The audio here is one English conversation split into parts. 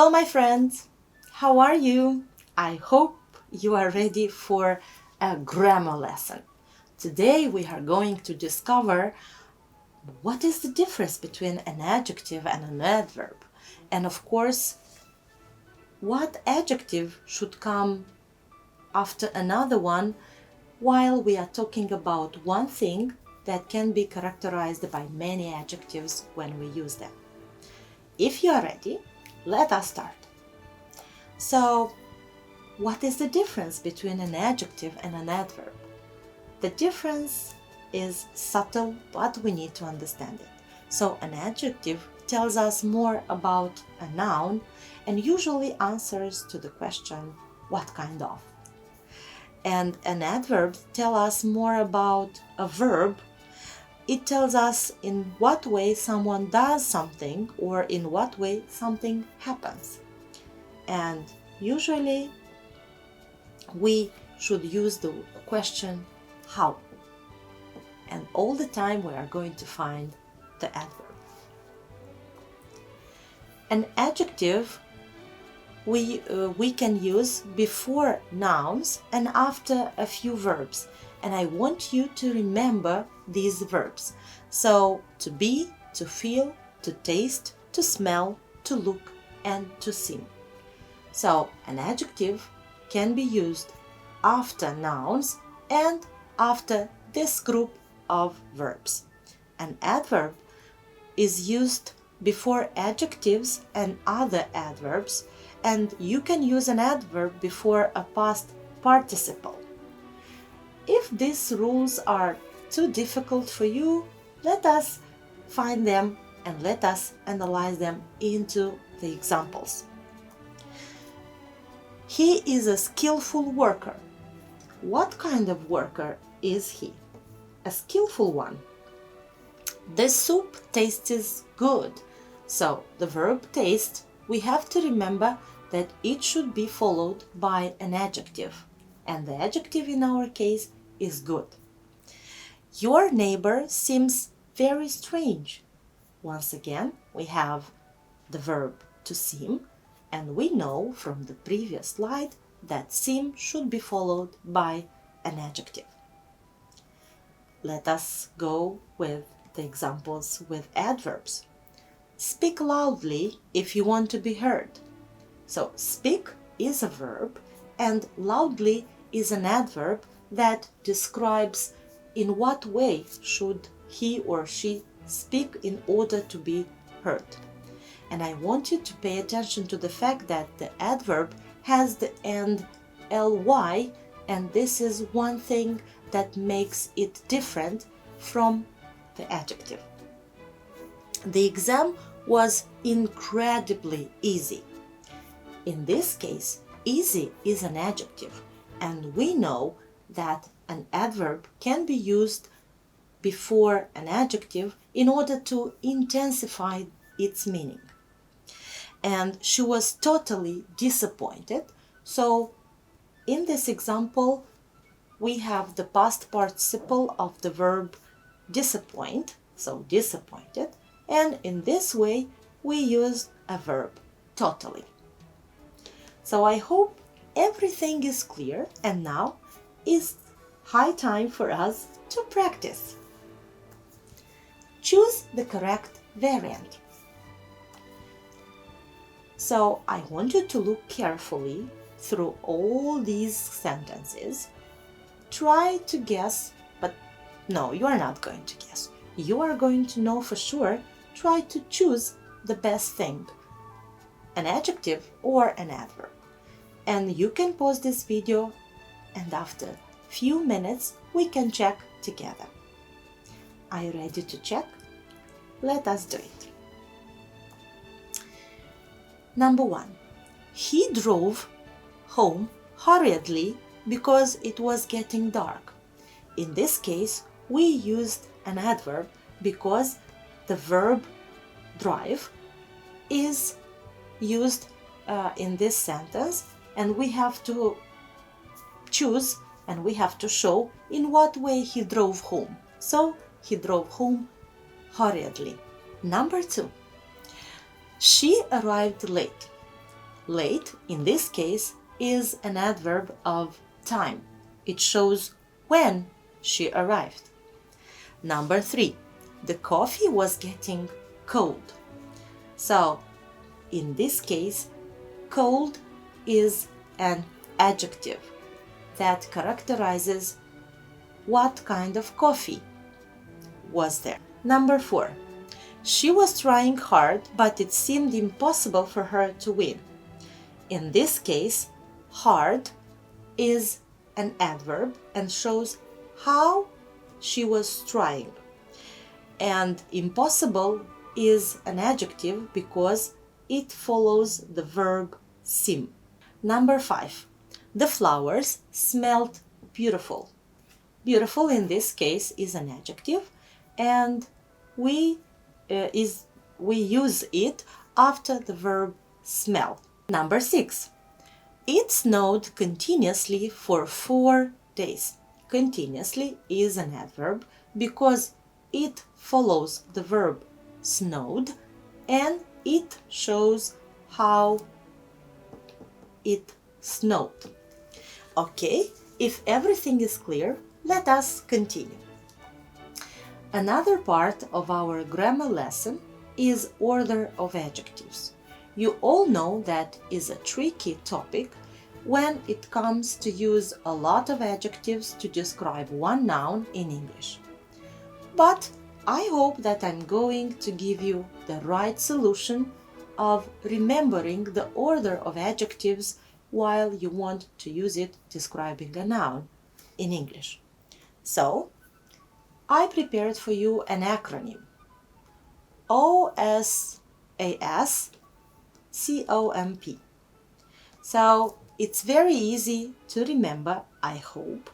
Hello, my friends. How are you? I hope you are ready for a grammar lesson. Today we are going to discover what is the difference between an adjective and an adverb. And of course, what adjective should come after another one while we are talking about one thing that can be characterized by many adjectives when we use them. If you are ready, let us start. So, what is the difference between an adjective and an adverb? The difference is subtle, but we need to understand it. So, an adjective tells us more about a noun and usually answers to the question, what kind of? And an adverb tells us more about a verb. It tells us in what way someone does something or in what way something happens. And usually we should use the question how. And all the time we are going to find the adverb. An adjective we can use before nouns and after a few verbs. And I want you to remember these verbs. So, to be, to feel, to taste, to smell, to look, and to sing. So, an adjective can be used after nouns and after this group of verbs. An adverb is used before adjectives and other adverbs, and you can use an adverb before a past participle. If these rules are too difficult for you, let us find them and let us analyze them into the examples. He is a skillful worker. What kind of worker is he? A skillful one. The soup tastes good. So, the verb taste, we have to remember that it should be followed by an adjective. And the adjective in our case is good. Your neighbor seems very strange. Once again, we have the verb to seem, and we know from the previous slide that seem should be followed by an adjective. Let us go with the examples with adverbs. Speak loudly if you want to be heard. So, speak is a verb and loudly is an adverb that describes in what way should he or she speak in order to be heard. And I want you to pay attention to the fact that the adverb has the end ly, and this is one thing that makes it different from the adjective. The exam was incredibly easy. In this case, easy is an adjective, and we know that an adverb can be used before an adjective in order to intensify its meaning. And she was totally disappointed. So in this example, we have the past participle of the verb disappoint, so disappointed, and in this way we used a verb totally. So I hope everything is clear, and now is high time for us to practice. Choose the correct variant. So I want you to look carefully through all these sentences. Try to guess, but no, you are not going to guess. You are going to know for sure. Try to choose the best thing, an adjective or an adverb. And you can pause this video, and after a few minutes we can check together. Are you ready to check? Let us do it. Number 1. He drove home hurriedly because it was getting dark. In this case, we used an adverb because the verb drive is used in this sentence, and we have to choose and we have to show in what way he drove home. So he drove home hurriedly. Number 2. She arrived late. Late, in this case, is an adverb of time. It shows when she arrived. Number 3. The coffee was getting cold. So, in this case, cold is an adjective that characterizes what kind of coffee was there. Number 4. She was trying hard, but it seemed impossible for her to win. In this case, hard is an adverb and shows how she was trying. And impossible is an adjective because it follows the verb seem. Number 5. The flowers smelled beautiful. Beautiful in this case is an adjective, and we use it after the verb smell. Number 6. It snowed continuously for 4 days. Continuously is an adverb because it follows the verb snowed and it shows how it snowed. Okay, if everything is clear, let us continue. Another part of our grammar lesson is order of adjectives. You all know that is a tricky topic when it comes to use a lot of adjectives to describe one noun in English. But I hope that I'm going to give you the right solution of remembering the order of adjectives while you want to use it describing a noun in English. So, I prepared for you an acronym. OSASCOMP. So, it's very easy to remember, I hope,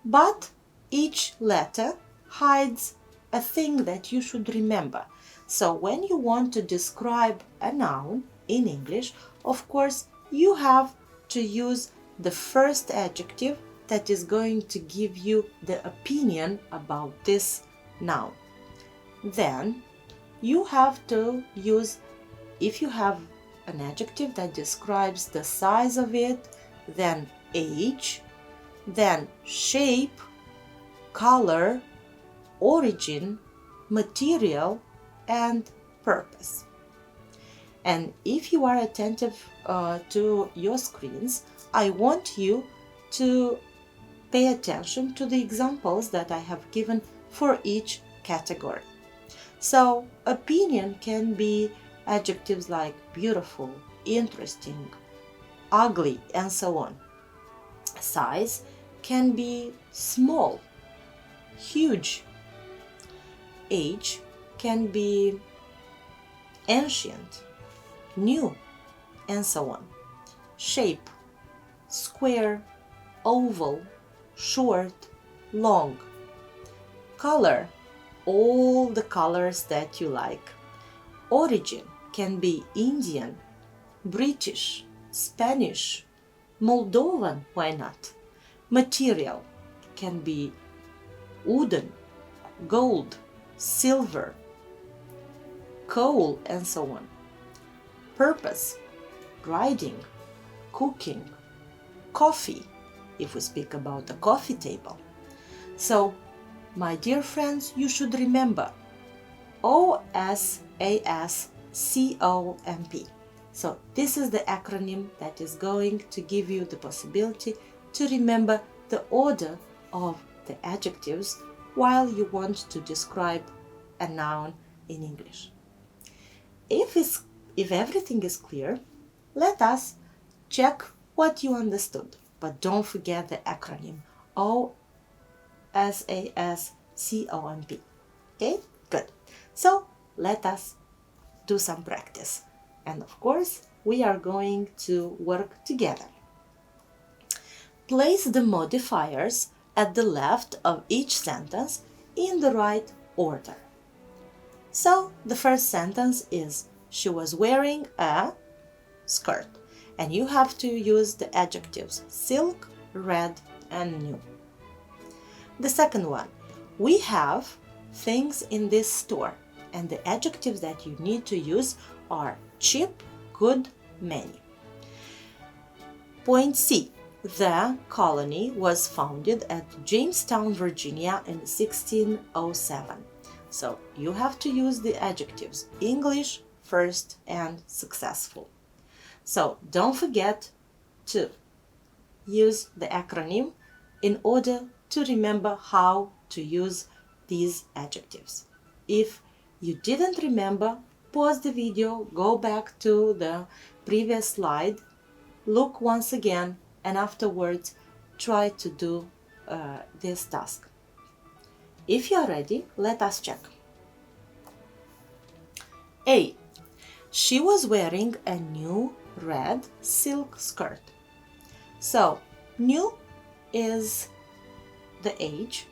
but each letter hides a thing that you should remember. So, when you want to describe a noun in English, of course, you have to use the first adjective that is going to give you the opinion about this noun. Then you have to use, if you have an adjective that describes the size of it, then age, then shape, color, origin, material, and purpose. And if you are attentive to your screens, I want you to pay attention to the examples that I have given for each category. So, opinion can be adjectives like beautiful, interesting, ugly, and so on. Size can be small, huge. Age can be ancient, new, and so on. Shape, square, oval, short, long. Color, all the colors that you like. Origin can be Indian, British, Spanish, Moldovan, why not? Material can be wooden, gold, silver, coal, and so on. Purpose, riding, cooking, coffee, if we speak about the coffee table. So, my dear friends, you should remember OSASCOMP. So, this is the acronym that is going to give you the possibility to remember the order of the adjectives while you want to describe a noun in English. If everything is clear, let us check what you understood. But don't forget the acronym OSASCOMP. Okay, good. So let us do some practice. And of course, we are going to work together. Place the modifiers at the left of each sentence in the right order. So the first sentence is, she was wearing a skirt. And you have to use the adjectives silk, red, and new. The second one, we have things in this store, and the adjectives that you need to use are cheap, good, many. Point C. The colony was founded at Jamestown, Virginia in 1607. So you have to use the adjectives English, first, and successful. So don't forget to use the acronym in order to remember how to use these adjectives. If you didn't remember, pause the video, go back to the previous slide, look once again, and afterwards try to do this task. If you are ready, let us check. A. She was wearing a new red silk skirt. So, new is the age,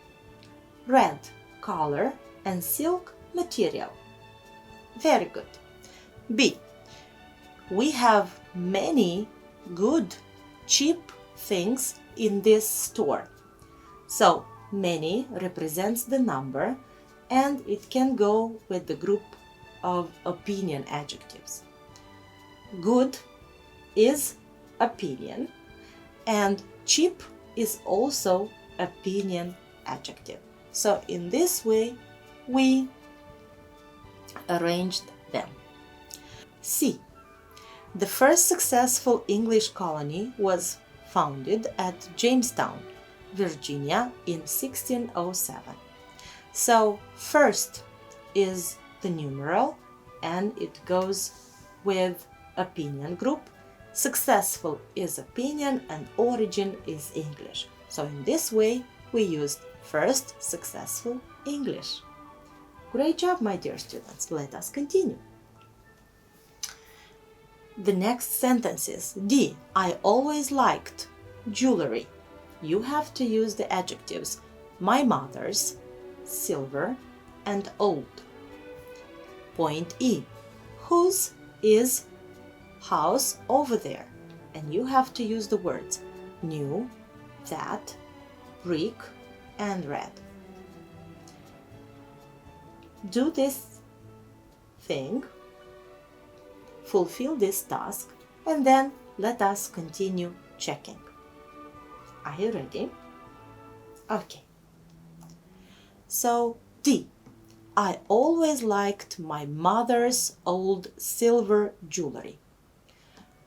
red color, and silk material. Very good. B. We have many good, cheap things in this store. So, many represents the number and it can go with the group of opinion adjectives. Good is opinion and cheap is also opinion adjective. So in this way we arranged them. C. The first successful English colony was founded at Jamestown, Virginia in 1607. So first is the numeral and it goes with opinion group. Successful is opinion and origin is English. So in this way we used first successful English. Great job, my dear students. Let us continue. The next sentence is D. I always liked jewelry. You have to use the adjectives my mother's, silver, and old. Point E. Whose is house over there? And you have to use the words new, that, brick, and red. Do this thing, fulfill this task, and then let us continue checking. Are you ready? Okay. So D. I always liked my mother's old silver jewelry.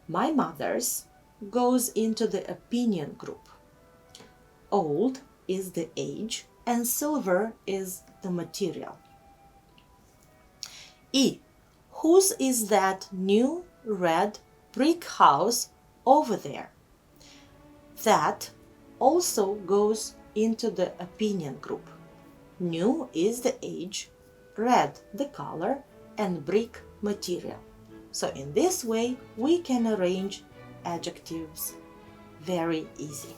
My mother's goes into the opinion group. Old is the age and silver is the material. E. Whose is that new red brick house over there? That also goes into the opinion group. New is the age, red the color, and brick material. So in this way we can arrange adjectives very easy.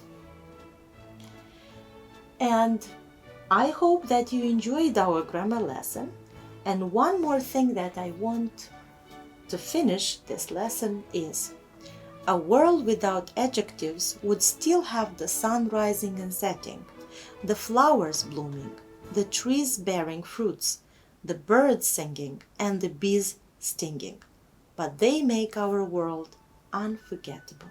And I hope that you enjoyed our grammar lesson. And one more thing that I want to finish this lesson is a world without adjectives would still have the sun rising and setting, the flowers blooming, the trees bearing fruits, the birds singing, and the bees stinging. But they make our world unforgettable.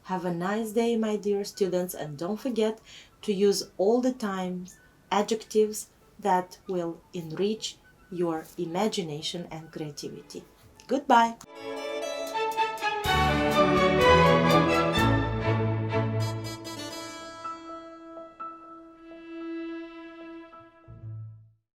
Have a nice day, my dear students, and don't forget to use all the time adjectives that will enrich your imagination and creativity. Goodbye!